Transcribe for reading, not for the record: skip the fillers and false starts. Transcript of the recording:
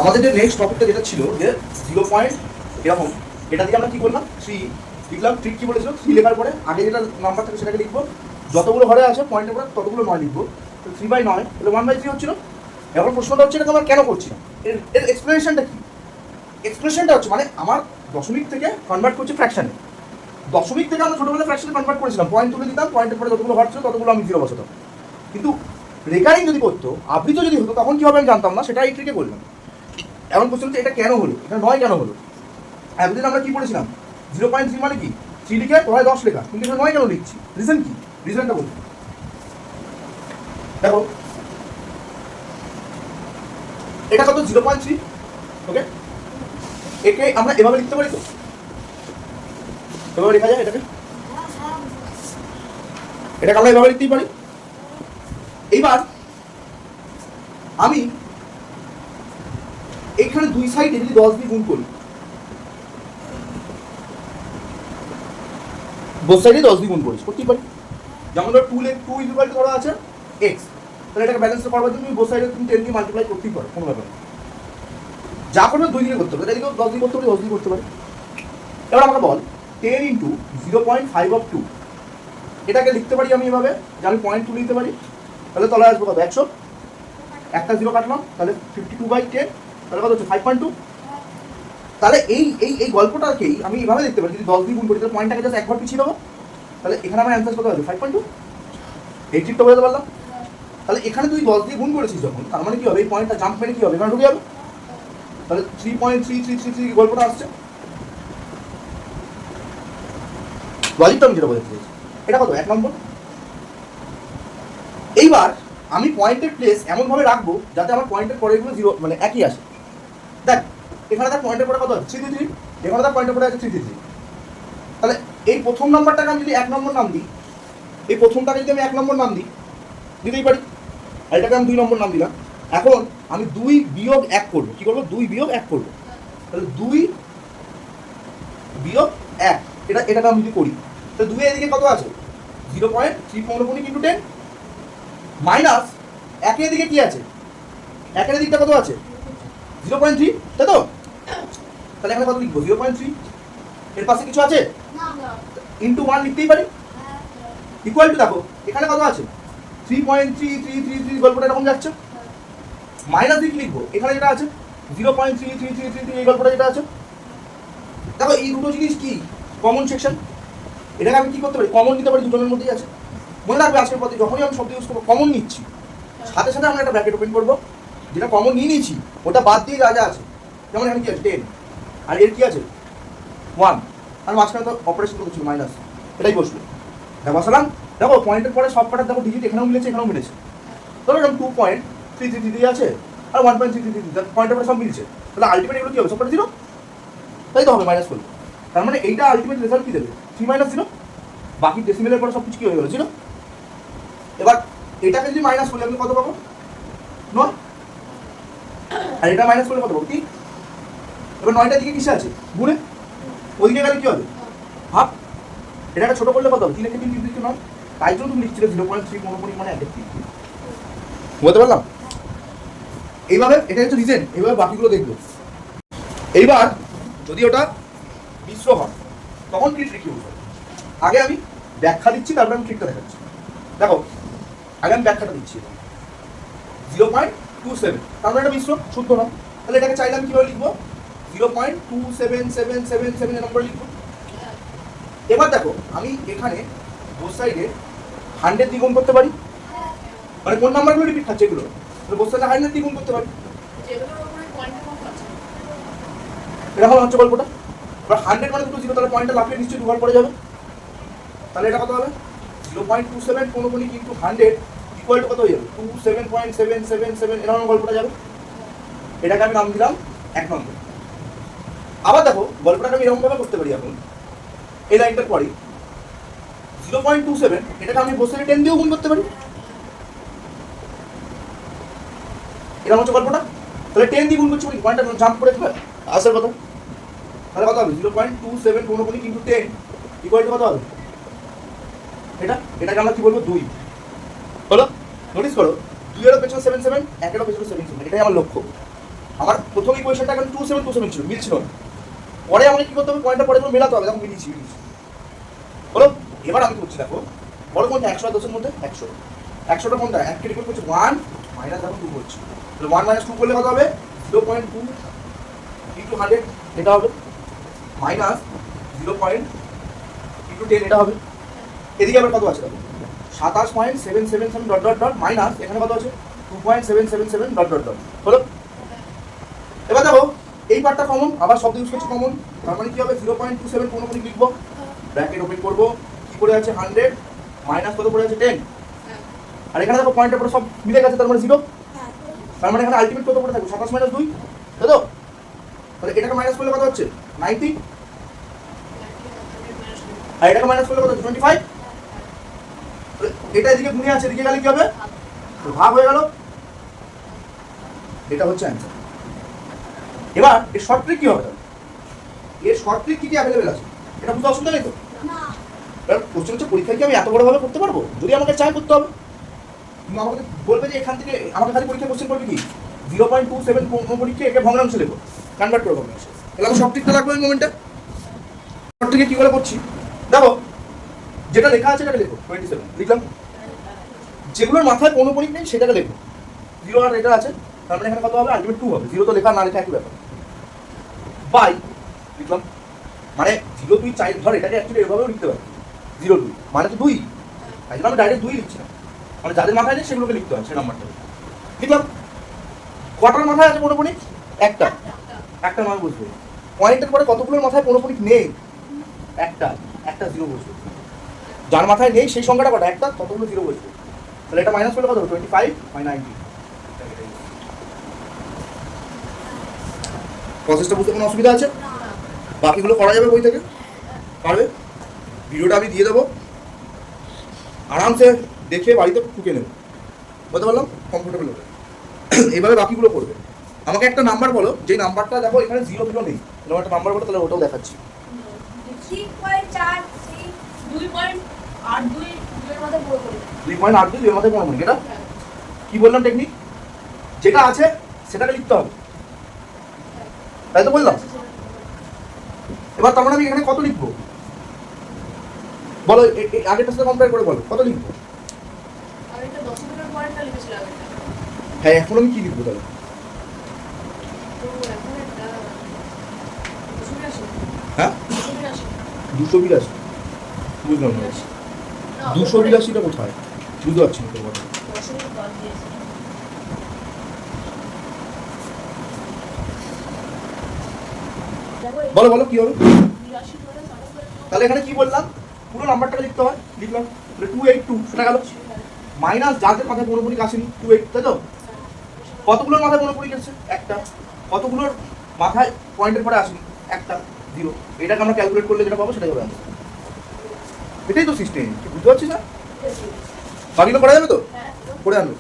আমাদের যে নেক্সট টপিকটা যেটা ছিল যে 0 পয়েন্ট এরকম, এটা দিয়ে আমরা কি করলাম 3 লিখলাম। ট্রিক কি বলেছিল 3 লেখার পরে আগে যেটা নাম্বার থাকে সেটাকে লিখবো, যতগুলো ঘরে আছে পয়েন্টের পরে ততগুলো 9 লিখবো। তো 3/9 তাহলে 1/3 হচ্ছিল। এখন প্রশ্নটা হচ্ছে এটা আমরা কেন করছি না, এর এক্সপ্লেনেশনটা কি? এক্সপ্রেশনটা হচ্ছে মানে আমার দশমিক থেকে কনভার্ট করছি ফ্র্যাকশনে। দশমিক থেকে আমরা ছোটবেলায় ফ্র্যাকশনে কনভার্ট করেছিলাম, পয়েন্ট তুলে দিতাম, পয়েন্টের পরে যতগুলো ঘর ছিল ততগুলো আমি 0 বসাতাম। কিন্তু রেকারিং যদি করতো, আবৃত যদি হতো, তখন কি হবে আমি জানতাম না, সেটা এই ট্রিকে করলাম। এমন কোশ্চেন হচ্ছে এটা কেন হলো, এটা 9 কেন হলো? এতদিন আমরা কি বলেছিলাম 0.3 মানে কি 3 লিখে হয় 10 লেখা, কিন্তু এটা 9 কেন লিখছি? রিজন কি? রিজনটা বলছি। দেখো এটা কত 0.3, ওকে, একে আমরা এভাবে লিখতে পারি তো, এভাবে লেখা যায় এটাকে, এটাকে আমরা এভাবে লিখতেই পারি। এইবার আমি এইখানে দুই সাইডে যদি 10 দিয়ে গুণ করি, বোথ সাইডে 10 দিয়ে গুণ করি, করতেই পারি। যেমন ধরো 2 ইকুয়াল টু ধরো আছে x, তাহলে এটাকে ব্যালেন্স করবার জন্য তুমি বোথ সাইডে তুমি 10 দিয়ে মাল্টিপ্লাই করতেই পারো, কোনো ব্যাপার না। যা করবে 2 দিয়ে করতে হবে, এটা দিকেও 10 দিয়ে করতে পারি, 10 দিয়ে করতে পারি। এবার আমাকে বল 10 ইন্টু 0.5 অফ 2, এটাকে লিখতে পারি আমি এভাবে যে আমি পয়েন্ট তুলে নিতে পারি। তাহলে তলায় আসবো কত 100, একটা 0 কাটলাম, তাহলে 52/10, তাহলে কত হচ্ছে 5.2। তাহলে এই এই এই গল্পটাকেই আমি এভাবে দেখতে পারি, যদি 10 দিয়ে গুণ করি তাহলে পয়েন্টটাকে জাস্ট একবার পিছিয়ে দেবো, তাহলে এখানে আমার অ্যান্সার কত হবে 5.2। এই ট্রিকটা বোঝাতে পারলাম। তাহলে এখানে তুই 10 দিয়ে গুণ করেছিস যখন, তার মানে কি হবে এই পয়েন্টটা জাম্প মেরে কি হবে এখানে ঢুকে যাবে, তাহলে 3.3333 গল্পটা আসছে। লজিকটা আমি যেটা বোঝাতে চাইছি, এটা কত 1 নম্বর। এইবার আমি পয়েন্টের প্লেস এমনভাবে রাখবো যাতে আমার পয়েন্টের পরেগুলো 0 মানে একই আসে। দেখ এখানে তার পয়েন্টের পরে কত আছে 333, এখানে তার পয়েন্টের পরে আছে 333। তাহলে এই প্রথম নাম্বারটাকে আমি যদি 1 নম্বর নাম দিই, এই প্রথমটাকে যদি আমি 1 নম্বর নাম দিই, দিতেই পারি, আর এটাকে আমি 2 নম্বর নাম দিলাম। এখন আমি 2 বিয়োগ 1 করবো, কি করবো 2 বিয়োগ 1 করবো, তাহলে 2 বিয়োগ 1, এটাকে আমি যদি করি তাহলে 2 এদিকে কত আছে 0.3 কিন্তু 10 মাইনাস 1 এর দিকে কি আছে, 1 এর দিকটা কত আছে 0.3, তাই তো? তাহলে এখানে কত লিখবো 0.3, এর পাশে কিছু আছে ইন্টু 1 লিখতেই পারি, ইকুয়াল টু দেখো এখানে কত আছে 3.3333 গল্পটা এরকম যাচ্ছে, মাইনাস দিক লিখবো এখানে যেটা আছে 0.3333 এই গল্পটা যেটা আছে। দেখো এই দুটো জিনিস কি কমন সেকশন, এটাকে আমি কি করতে পারি কমন নিতে পারি, দুজনের মধ্যেই আছে। মনে রাখবে আজকের পথে যখনই আমি শব্দ ইউজ করবো কমন নিচ্ছি, সাথে সাথে আমরা একটা ব্র্যাকেট ওপেন করবো, যেটা কমন নিয়ে নিয়েছি ওটা বাদ দিয়ে যা যা আছে, যেমন এখানে কি আছে 10 আর এর কি আছে 1, আর মাঝখানে তো অপারেশন করতে ছিল মাইনাস, এটাই বসলো। দেখো বসালাম, দেখো পয়েন্টের পরে সব কটার দেখো ডিজিট এখানেও মিলেছে এখানেও মিলেছে। ধরো এরকম 2.333 আছে আর 1.333, পয়েন্টের পরে সব মিলছে, তাহলে আলটিমেট এগুলো কি হবে সবকটা 0, তাই তো হবে মাইনাস করলে। তার মানে এইটা আলটিমেট রেজাল্ট কি দেবে 3 - 0, বাকি ডেসিমেলের পরে সব কিছু কি হয়ে গেল 0। এবার এটাকে যদি মাইনাস করি আমি কত পাবো 9, আর এটা মাইনাস করলে কত পাবো 3। এবার 9টার দিকে কিসে আছে গুণে, ওইদিকে গেলে কি হবে হাফ, এটাকে ছোট করলে কত হবে 3 - 3 3 9, তাই জন্য তুমি লিখছিলে 0.3 মানে 1/3, বুঝতে পারলাম? এইভাবে এটা হচ্ছে রিজেন, এইভাবে বাকিগুলো দেখবো। এইবার যদি ওটা মিশ্র হয় তখন কি ট্রিক ইউজ হবে, আগে আমি ব্যাখ্যা দিচ্ছি তারপর আমি ট্রিকটা দেখাচ্ছি। দেখো আগে আমি ব্যাখ্যাটা দিচ্ছি 0.27, তার মানে এটা মিশ্র শুদ্ধ না, তাহলে এটাকে চাইলে আমি কীভাবে লিখবো 0.27777 নম্বর লিখবো। এবার দেখো আমি এখানে বোথ সাইডে 100 দিয়ে গুণ করতে পারি, মানে কোন নাম্বারগুলো রিপিট খাচ্ছে এগুলো, বোথ সাইডে 100 দিয়ে গুণ করতে পারি, এরকম হচ্ছে গল্পটা। এবার 100 মানে দুটো 0, তাহলে পয়েন্টটা লাফিয়ে নিশ্চয়ই দুবার পড়ে যাবে, তাহলে এটা কত হবে 0.27 কিন্তু 100 ইকুয়াল টু কত হয়ে যাবে 27.777, এরকম গল্পটা যাবে। এটাকে আমি নাম দিলাম 1 নম্বর। আবার দেখো গল্পটাকে আমি এরকমভাবে করতে পারি, এখন এই লাইনটার পরে 0.27 এটাকে আমি বসে 10 দিয়েও গুণ করতে পারি, এরকম হচ্ছে গল্পটা। তাহলে 10 দিয়ে গুণ করছি মানে পয়েন্টটা জাম্প করে দেবে আসার কথা, তাহলে কত হবে 0.27 কিন্তু 10 ইকুয়াল টু কত হবে, এটাকে আমরা কি বলবো 2 হলো। নোটিস করো 2 এর পেছনে 77, 1 এর পেছনে 77, এটাই আমার লক্ষ্য। আমার প্রথম ইকুয়েশনটা এখন 2727 ছিল, মিলছিল না। পরে আমাকে কি করতে হবে, পয়েন্টটা পরে করে মেলাতে হবে, তখন মিলিয়েছি। বলো এবার আমি করছি, দেখো বড় কোনটা 100 আর 10 এর মধ্যে 100, 100টা কোনটা 1 কে ডিভাইড করছে 1 মাইনাস দেখো 2 করছে, তাহলে 1 মাইনাস 2 করলে কত হবে 0.2 ইনটু 100 এটা হবে, মাইনাস 0. ইনটু 10 এটা হবে। এদিকে আবার কত আছে দেখো 27.777 ডট ডট ডট মাইনাস এখানে কত আছে 2.777 ডট ডট ডট। হলো? এবার দেখো এই পার্টটা কমন, আবার শব্দ ইউজ করছি কমন, তার মানে কি হবে 0.27 কোনো কোনো লিখবো, ব্র্যাকেট ওপেন করবো, কি করে আছে 100 মাইনাস কত করে আছে 10, আর এখানে দেখো পয়েন্টের পরে সব মিলে গেছে, তার মানে 0, তার মানে এখানে আলটিমেট কত করে থাকবে 27 মাইনাস 2, তাই তো? তাহলে এটাকে মাইনাস করলে কত হচ্ছে 90, আর এটাকে মাইনাস করলে কত হচ্ছে 25, এটা এদিকে গুণে আছে, এদিকে গেলে কি হবে ভাগ হয়ে গেল, এটা হচ্ছে অ্যান্সার। এবার এর শর্ট ট্রিক কি হবে, এর শর্ট ট্রিক কি কি অ্যাভেলেবেল আছে, এটা বুঝতে অসুবিধা নেই তো? কারণ কোশ্চেন হচ্ছে পরীক্ষায় কি আমি এত বড়ভাবে করতে পারবো, যদি আমাকে চাই করতে হবে, তুমি আমাকে বলবে যে এখান থেকে আমাকে খালি পরীক্ষা কোশ্চেন করবে কি 0.27 পরীক্ষা একে ভগ্নাংশ লেখো, কনভার্ট করে ভগ্নাংশ, তাহলে আমার শর্ট ট্রিকটা লাগবে ওই মোমেন্টে। শর্ট ট্রিকে কি করে করছি দেখো, যেটা লেখা আছে সেটাকে লেখো 27 লিখলাম, যেগুলোর মাথায় পৌনঃপুনিক নেই সেটাকে লেখো, 0 আর এটা আছে, তার মানে এখানে কত হবে আলটিমেট 2 হবে, 0 তো লেখা না লেখা একই ব্যাপার, বাই লিখলাম, মানে 0 2 চাই ধর, এটাকে অ্যাকচুয়ালি এভাবেও লিখতে পারি 0 2 মানে তো 2, তাই জন্য আমি ডাইরেক্ট 2 লিখছি না, মানে যাদের মাথায় নেই সেগুলোকে লিখতে হয়, সেই নাম্বারটা লিখলাম। কটার মাথায় আছে পৌনঃপুনিক, একটা, একটা নয় বসবে, পয়েন্টের পরে কতগুলোর মাথায় পৌনঃপুনিক নেই, একটা, একটা 0 বসবে, যার মাথায় নেই সেই সংখ্যাটা কটা একটা, কতগুলো 0 বসবে, তাহলে এটা মাইনাস করলে কত 25 বাই 90। প্রসেসটা বুঝতে কোনো অসুবিধা আছে? বাকিগুলো করা যাবে বই থেকে, পারবে? ভিডিওটা আমি দিয়ে দেবো, আরামসে দেখে বাড়িতে টুকে নেব, বলতে পারলাম কমফোর্টেবল হবে। এইভাবে বাকিগুলো করবে। আমাকে একটা নাম্বার বলো, যেই নাম্বারটা দেখো এখানে 0 0 নেই, এরকম একটা নাম্বার বলো, তাহলে ওটাও দেখাচ্ছি। 2.82 এর মধ্যে পৌনঃপুনিক, এটা কি বললাম টেকনিক, যেটা আছে সেটাকে লিখতে হবে, তাই তো বললাম। এবার তার মানে আমি এখানে কত লিখবো বলো, আগেরটার সাথে কম্পেয়ার করে বলো কত লিখবো। হ্যাঁ এখন আমি কি লিখবো তাহলে, হ্যাঁ 282, বুঝলাম না 282টা কোথায় বুঝতে পারছি না তোর কথা। বলো বলো কি হবে, তাহলে এখানে কি বললাম পুরো নাম্বারটাকে লিখতে হয়, লিখলাম 282 সেটা গেল, মাইনাস যাদের মাথায় পৌনঃপুনিক আসেনি 28, তাই তো? কতগুলোর মাথায় পৌনঃপুনিক এসেছে একটা, কতগুলোর মাথায় পয়েন্টের পরে আসেনি একটা 0, এটাকে আমরা ক্যালকুলেট করলে যেটা পাবো সেটাই হবে আনসার। এটাই তো সিস্টেম, বুঝতে পারছিস না? বাকিগুলো করা যাবে তো, করে আনবো।